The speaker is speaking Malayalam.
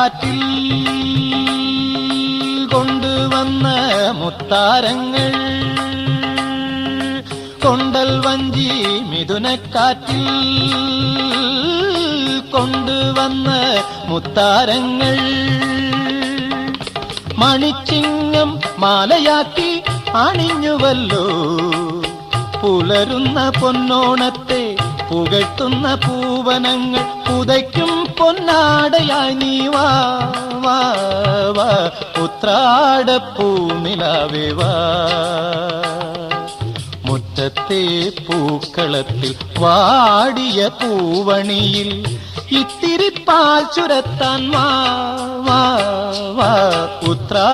മധുനക്കാറ്റിൽ കൊണ്ടുവന്ന മുത്താരങ്ങൾ, കൊണ്ടൽ വഞ്ചി മിഥുനക്കാറ്റിൽ കൊണ്ടുവന്ന മുത്താരങ്ങൾ, മണിച്ചിങ്ങം മാലയാക്കി അണിഞ്ഞുവല്ലോ പുലരുന്ന പൊന്നോണത്തെ പുകഴ്ത്തുന്ന പൂവനങ്ങൾ, പുതയ്ക്കും പൊന്നാടയായി നീ വാ വാ വാ ഉത്രാടപ്പൂനിലാവേ വാ. മുറ്റത്തെ പൂക്കളത്തിൽ വാടിയ പൂവണിയിൽ ഇത്തിരി പാൽ ചുരത്താൻ വാ വാ വാ ഉത്രാ